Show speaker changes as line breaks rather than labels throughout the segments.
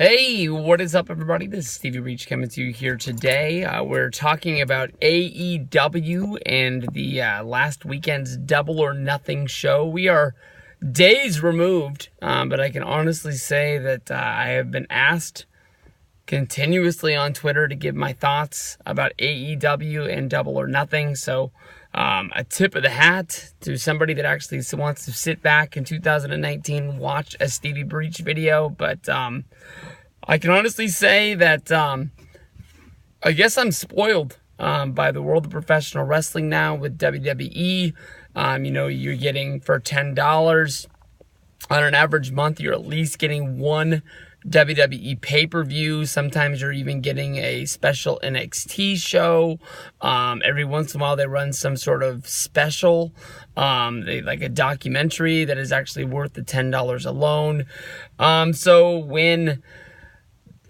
Hey, what is up, everybody? This is Stevie Reach coming to you here today. We're talking about AEW and the last weekend's Double or Nothing show. We are days removed, but I can honestly say that I have been asked continuously on Twitter to give my thoughts about AEW and Double or Nothing. So a tip of the hat to somebody that actually wants to sit back in 2019 watch a Stevie Breach video. But I can honestly say that I guess I'm spoiled by the world of professional wrestling now with WWE. You're getting for $10 on an average month, you're at least getting one WWE pay-per-view. Sometimes you're even getting a special NXT show. Every once in a while they run some sort of special, like a documentary that is actually worth the $10 alone. So when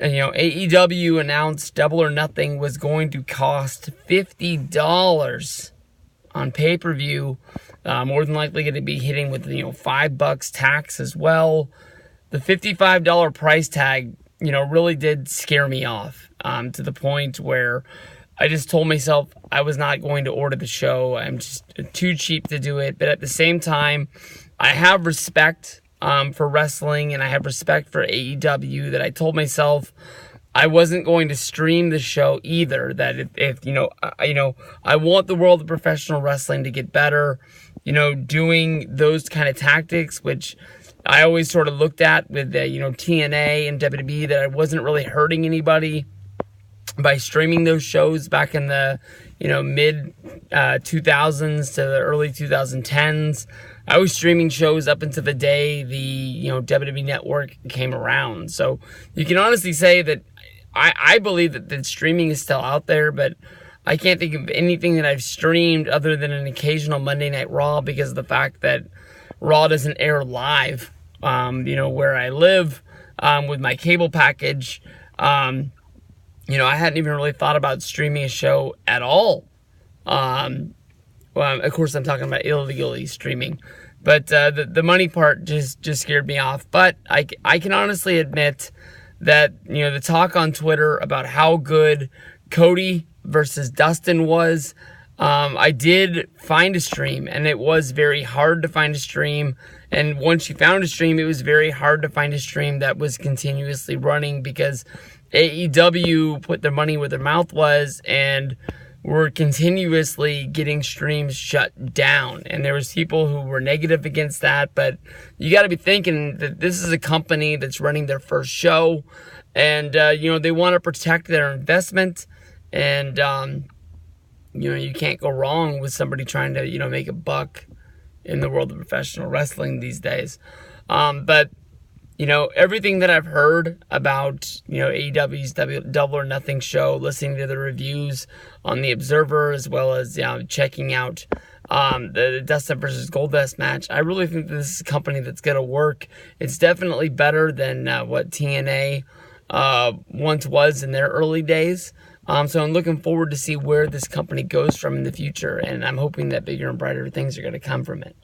AEW announced Double or Nothing was going to cost $50 on pay-per-view, more than likely going to be hitting with $5 tax as well. The $55 price tag, really did scare me off, to the point where I just told myself I was not going to order the show. I'm just too cheap to do it. But at the same time, I have respect for wrestling, and I have respect for AEW, that I told myself I wasn't going to stream the show either. That if I want the world of professional wrestling to get better, doing those kind of tactics, which I always sort of looked at with TNA and WWE, that I wasn't really hurting anybody by streaming those shows back in the mid 2000s to the early 2010s. I was streaming shows up until the day the WWE Network came around. So you can honestly say that I believe that streaming is still out there, but I can't think of anything that I've streamed other than an occasional Monday Night Raw, because of the fact that Raw doesn't air live, where I live, with my cable package. I hadn't even really thought about streaming a show at all. Of course, I'm talking about illegally streaming, but the money part just scared me off. But I can honestly admit that the talk on Twitter about how good Cody versus Dustin was, I did find a stream, and it was very hard to find a stream. And once you found a stream, it was very hard to find a stream that was continuously running, because AEW put their money where their mouth was, and were continuously getting streams shut down. And there was people who were negative against that, but you got to be thinking that this is a company that's running their first show, and they want to protect their investment, and you can't go wrong with somebody trying to make a buck in the world of professional wrestling these days. But everything that I've heard about AEW's Double or Nothing show, listening to the reviews on the Observer, as well as checking out the Dustin versus Goldust match, I really think that this is a company that's going to work. It's definitely better than what TNA once was in their early days. So I'm looking forward to see where this company goes from in the future, and I'm hoping that bigger and brighter things are going to come from it.